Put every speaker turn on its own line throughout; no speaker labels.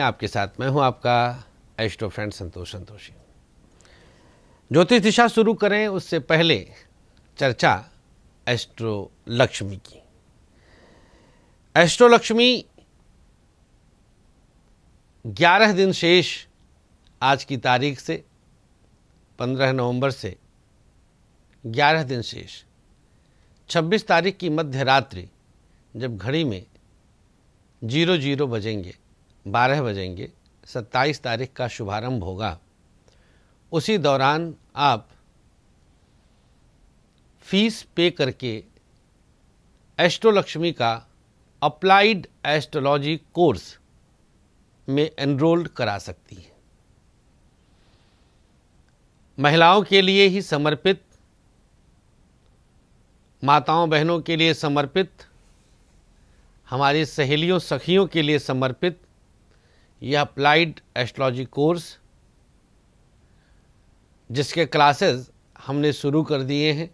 आपके साथ मैं हूं आपका एस्ट्रो फ्रेंड संतोष संतोषी। ज्योतिष दिशा शुरू करें उससे पहले चर्चा एस्ट्रो लक्ष्मी की। एस्ट्रो लक्ष्मी 11 दिन शेष आज की तारीख से 15 नवंबर से 11 दिन शेष 26 तारीख की मध्य रात्रि जब घड़ी में 00 बजेंगे 12 बजेंगे 27 तारीख का शुभारंभ होगा। उसी दौरान आप फीस पे करके एस्ट्रो लक्ष्मी का अप्लाइड एस्ट्रोलॉजी कोर्स में एनरोल्ड करा सकती है। महिलाओं के लिए ही समर्पित, माताओं बहनों के लिए समर्पित, हमारी सहेलियों सखियों के लिए समर्पित यह अप्लाइड एस्ट्रोलॉजी कोर्स, जिसके क्लासेस हमने शुरू कर दिए हैं,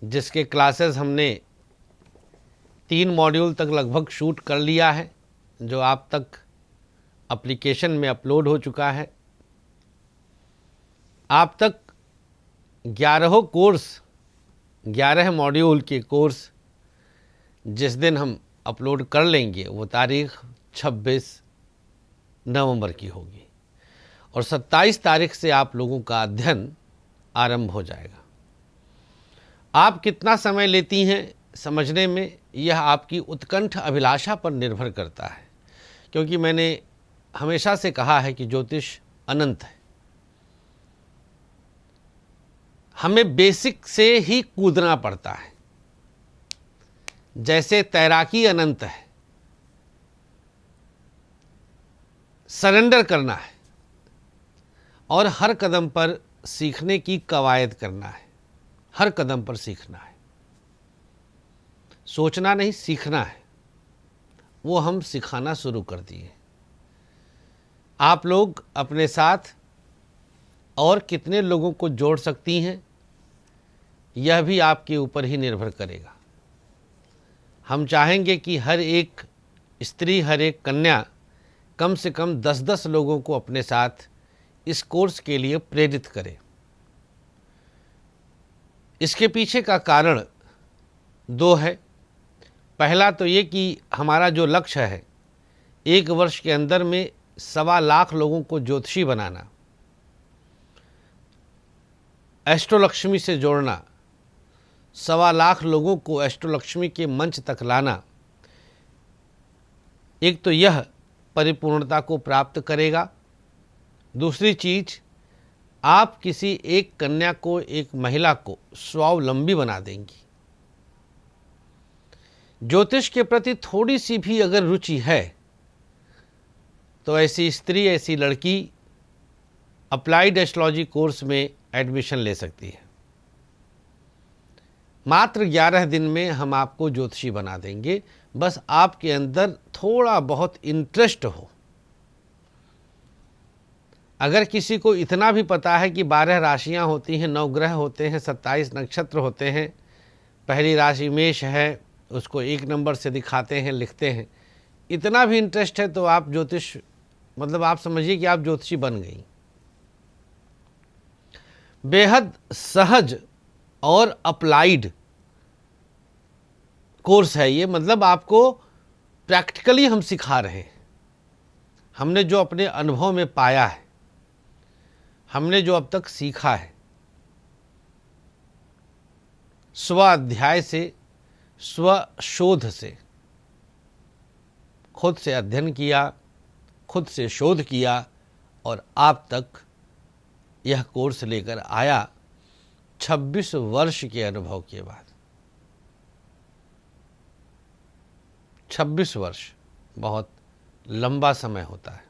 जिसके क्लासेस हमने 3 मॉड्यूल तक लगभग शूट कर लिया है, जो आप तक एप्लीकेशन में अपलोड हो चुका है। आप तक 11 कोर्स, 11 मॉड्यूल के कोर्स जिस दिन हम अपलोड कर लेंगे वो तारीख 26 नवंबर की होगी और 27 तारीख से आप लोगों का अध्ययन आरंभ हो जाएगा। आप कितना समय लेती हैं समझने में, यह आपकी उत्कंठ अभिलाषा पर निर्भर करता है, क्योंकि मैंने हमेशा से कहा है कि ज्योतिष अनंत है। हमें बेसिक से ही कूदना पड़ता है। जैसे तैराकी अनंत है, सरेंडर करना है और हर कदम पर सीखने की कवायद करना है। हर कदम पर सीखना है, सोचना नहीं, सीखना है। वो हम सिखाना शुरू कर दिए। आप लोग अपने साथ और कितने लोगों को जोड़ सकती हैं, यह भी आपके ऊपर ही निर्भर करेगा। हम चाहेंगे कि हर एक स्त्री, हर एक कन्या कम से कम 10-10 लोगों को अपने साथ इस कोर्स के लिए प्रेरित करे। इसके पीछे का कारण 2 है। पहला तो ये कि हमारा जो लक्ष्य है 1 वर्ष के अंदर में 1.25 लाख लोगों को ज्योतिषी बनाना, एस्ट्रो लक्ष्मी से जोड़ना, 1.25 लाख लोगों को एस्ट्रो लक्ष्मी के मंच तक लाना। एक तो यह परिपूर्णता को प्राप्त करेगा। दूसरी चीज, आप किसी एक कन्या को, एक महिला को स्वावलंबी बना देंगी। ज्योतिष के प्रति थोड़ी सी भी अगर रुचि है तो ऐसी स्त्री, ऐसी लड़की अप्लाइड एस्ट्रोलॉजी कोर्स में एडमिशन ले सकती है। मात्र 11 दिन में हम आपको ज्योतिषी बना देंगे। बस आपके अंदर थोड़ा बहुत इंटरेस्ट हो। अगर किसी को इतना भी पता है कि 12 राशियां होती हैं, 9 ग्रह होते हैं, 27 नक्षत्र होते हैं, पहली राशि मेष है, उसको 1 नंबर से दिखाते हैं, लिखते हैं, इतना भी इंटरेस्ट है तो आप ज्योतिष, मतलब आप समझिए कि आप ज्योतिषी बन गई। बेहद सहज और अप्लाइड कोर्स है ये। मतलब आपको प्रैक्टिकली हम सिखा रहे हैं। हमने जो अपने अनुभव में पाया है, हमने जो अब तक सीखा है, स्व अध्याय से, स्व शोध से, खुद से अध्ययन किया, खुद से शोध किया और आप तक यह कोर्स लेकर आया 26 वर्ष के अनुभव के बाद। 26 वर्ष बहुत लंबा समय होता है।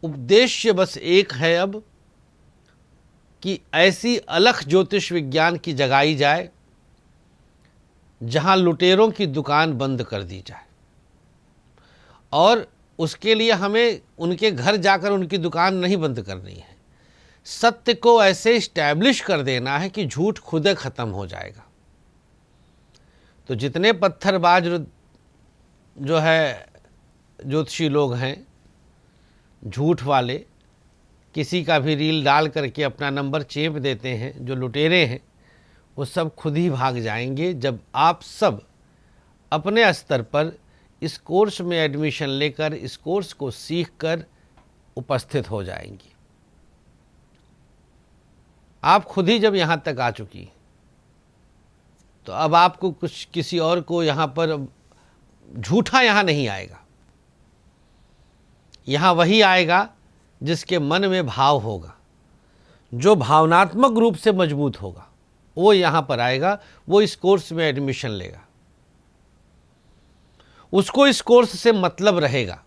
उद्देश्य बस एक है अब कि ऐसी अलख ज्योतिष विज्ञान की जगाई जाए जहां लुटेरों की दुकान बंद कर दी जाए, और उसके लिए हमें उनके घर जाकर उनकी दुकान नहीं बंद करनी है। सत्य को ऐसे इस्टेब्लिश कर देना है कि झूठ खुद खत्म हो जाएगा। तो जितने पत्थरबाज जो है ज्योतिषी लोग हैं झूठ वाले, किसी का भी रील डाल करके अपना नंबर चेप देते हैं, जो लुटेरे हैं वो सब खुद ही भाग जाएंगे जब आप सब अपने स्तर पर इस कोर्स में एडमिशन लेकर इस कोर्स को सीखकर उपस्थित हो जाएंगी। आप खुद ही जब यहाँ तक आ चुकी तो अब आपको कुछ किसी और को यहाँ पर झूठा यहाँ नहीं आएगा। यहाँ वही आएगा जिसके मन में भाव होगा, जो भावनात्मक रूप से मजबूत होगा, वो यहाँ पर आएगा, वो इस कोर्स में एडमिशन लेगा। उसको इस कोर्स से मतलब रहेगा,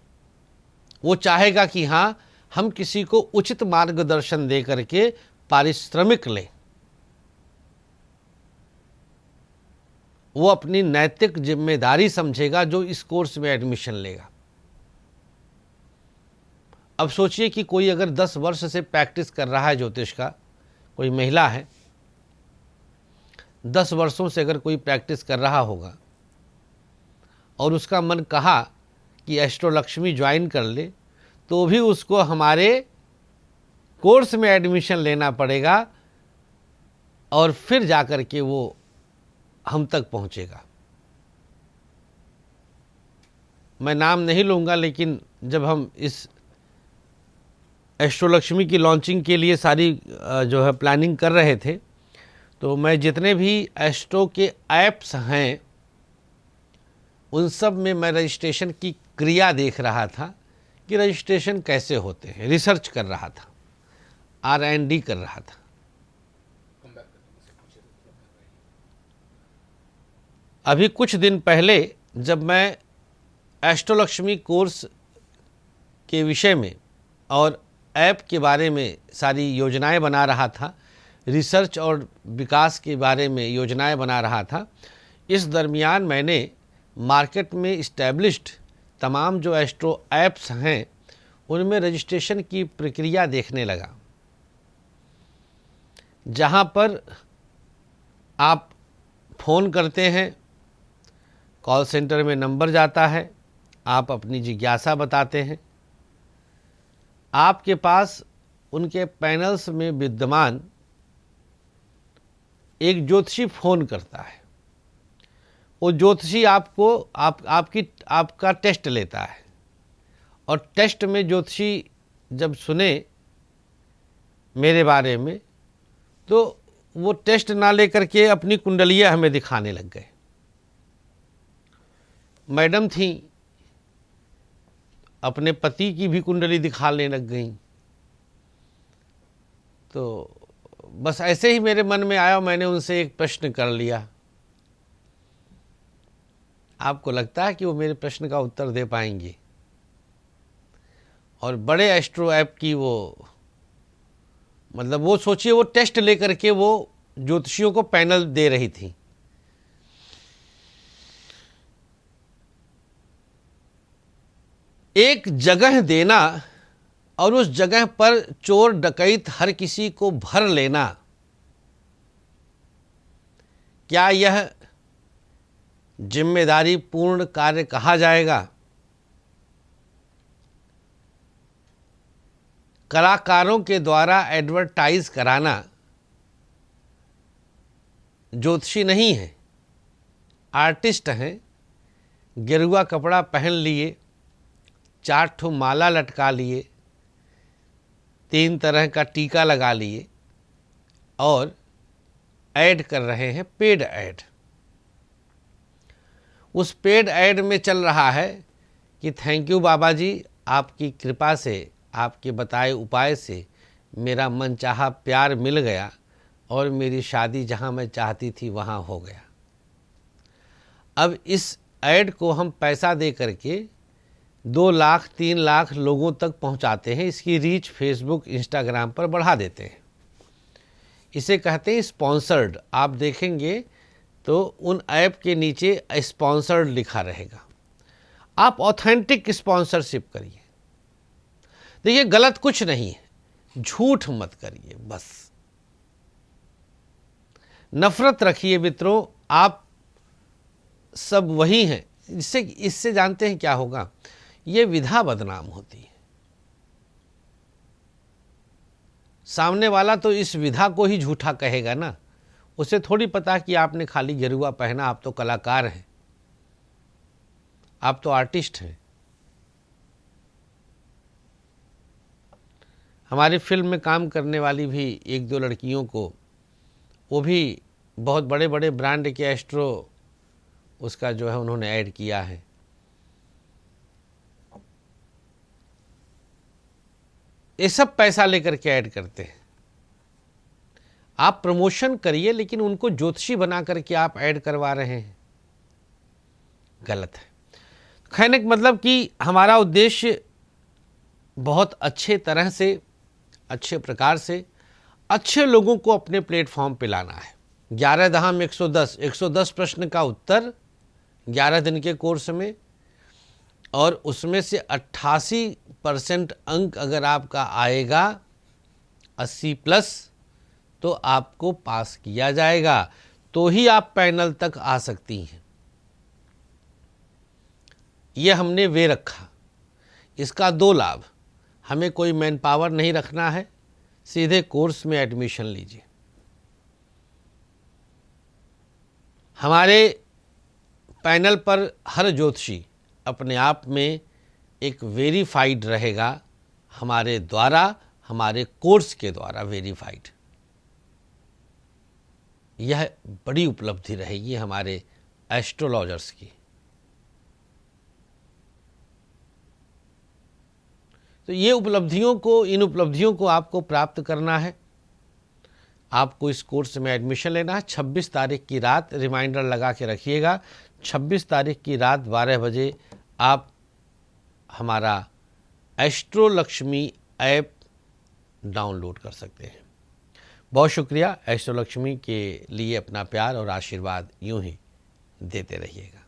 वो चाहेगा कि हाँ हम किसी को उचित मार्गदर्शन दे करके पारिश्रमिक लें। वो अपनी नैतिक जिम्मेदारी समझेगा जो इस कोर्स में एडमिशन लेगा। अब सोचिए कि कोई अगर 10 वर्ष से प्रैक्टिस कर रहा है ज्योतिष का, कोई महिला है 10 वर्षों से अगर कोई प्रैक्टिस कर रहा होगा और उसका मन कहा कि एस्ट्रोलक्ष्मी ज्वाइन कर ले, तो भी उसको हमारे कोर्स में एडमिशन लेना पड़ेगा और फिर जाकर के वो हम तक पहुंचेगा। मैं नाम नहीं लूँगा, लेकिन जब हम इस एस्ट्रोलक्ष्मी की लॉन्चिंग के लिए सारी जो है प्लानिंग कर रहे थे, तो मैं जितने भी एस्ट्रो के ऐप्स हैं उन सब में मैं रजिस्ट्रेशन की क्रिया देख रहा था कि रजिस्ट्रेशन कैसे होते हैं, रिसर्च कर रहा था, R&D कर रहा था। अभी कुछ दिन पहले जब मैं एस्ट्रोलक्ष्मी कोर्स के विषय में और ऐप के बारे में सारी योजनाएं बना रहा था, रिसर्च और विकास के बारे में योजनाएं बना रहा था, इस दरमियान मैंने मार्केट में इस्टेब्लिश्ड तमाम जो एस्ट्रो ऐप्स हैं उनमें रजिस्ट्रेशन की प्रक्रिया देखने लगा, जहां पर आप फ़ोन करते हैं, कॉल सेंटर में नंबर जाता है, आप अपनी जिज्ञासा बताते हैं, आपके पास उनके पैनल्स में विद्यमान एक ज्योतिषी फ़ोन करता है। वो ज्योतिषी आपका टेस्ट लेता है और टेस्ट में ज्योतिषी जब सुने मेरे बारे में तो वो टेस्ट ना लेकर के अपनी कुंडलियाँ हमें दिखाने लग गए। मैडम थी, अपने पति की भी कुंडली दिखाने लग गई। तो बस ऐसे ही मेरे मन में आया, मैंने उनसे एक प्रश्न कर लिया। आपको लगता है कि वो मेरे प्रश्न का उत्तर दे पाएंगे? और बड़े एस्ट्रो ऐप की वो मतलब वो सोचिए, वो टेस्ट लेकर के वो ज्योतिषियों को पैनल दे रही थी। एक जगह देना और उस जगह पर चोर डकैत हर किसी को भर लेना, क्या यह जिम्मेदारी पूर्ण कार्य कहा जाएगा? कलाकारों के द्वारा एडवर्टाइज कराना ज्योतिषी नहीं है, आर्टिस्ट हैं। गेरुआ कपड़ा पहन लिए, 4 ठो माला लटका लिए, 3 तरह का टीका लगा लिए और ऐड कर रहे हैं, पेड ऐड। उस पेड ऐड में चल रहा है कि थैंक यू बाबा जी, आपकी कृपा से, आपके बताए उपाय से मेरा मनचाहा प्यार मिल गया और मेरी शादी जहां मैं चाहती थी वहां हो गया। अब इस ऐड को हम पैसा दे करके 2 लाख 3 लाख लोगों तक पहुंचाते हैं, इसकी रीच फेसबुक इंस्टाग्राम पर बढ़ा देते हैं। इसे कहते हैं स्पॉन्सर्ड। आप देखेंगे तो उन ऐप के नीचे स्पॉन्सर्ड लिखा रहेगा। आप ऑथेंटिक स्पॉन्सरशिप करिए। देखिए, गलत कुछ नहीं है, झूठ मत करिए, बस नफरत रखिए। मित्रों, आप सब वही हैं इससे जानते हैं क्या होगा, ये विधा बदनाम होती है। सामने वाला तो इस विधा को ही झूठा कहेगा ना, उसे थोड़ी पता कि आपने खाली गेरुआ पहना, आप तो कलाकार हैं, आप तो आर्टिस्ट हैं। हमारी फिल्म में काम करने वाली भी एक दो लड़कियों को, वो भी बहुत बड़े बड़े ब्रांड के एस्ट्रो उसका जो है उन्होंने ऐड किया है। ये सब पैसा लेकर के ऐड करते हैं। आप प्रमोशन करिए, लेकिन उनको ज्योतिषी बना करके आप ऐड करवा रहे हैं, गलत है। कहने का मतलब कि हमारा उद्देश्य बहुत अच्छे तरह से, अच्छे प्रकार से अच्छे लोगों को अपने प्लेटफॉर्म पे लाना है। 11 दहाम 110 प्रश्न का उत्तर 11 दिन के कोर्स में, और उसमें से 88% अंक अगर आपका आएगा 80+, तो आपको पास किया जाएगा, तो ही आप पैनल तक आ सकती हैं। ये हमने वे रखा। इसका 2 लाभ, हमें कोई मैन पावर नहीं रखना है, सीधे कोर्स में एडमिशन लीजिए। हमारे पैनल पर हर ज्योतिषी अपने आप में एक वेरीफाइड रहेगा, हमारे द्वारा, हमारे कोर्स के द्वारा वेरीफाइड। यह बड़ी उपलब्धि रहेगी हमारे एस्ट्रोलॉजर्स की। तो इन उपलब्धियों को आपको प्राप्त करना है। आपको इस कोर्स में एडमिशन लेना है। 26 तारीख की रात, रिमाइंडर लगा के रखिएगा, 26 तारीख की रात 12 बजे आप हमारा एस्ट्रो लक्ष्मी ऐप डाउनलोड कर सकते हैं। बहुत शुक्रिया। एस्ट्रो लक्ष्मी के लिए अपना प्यार और आशीर्वाद यूं ही देते रहिएगा।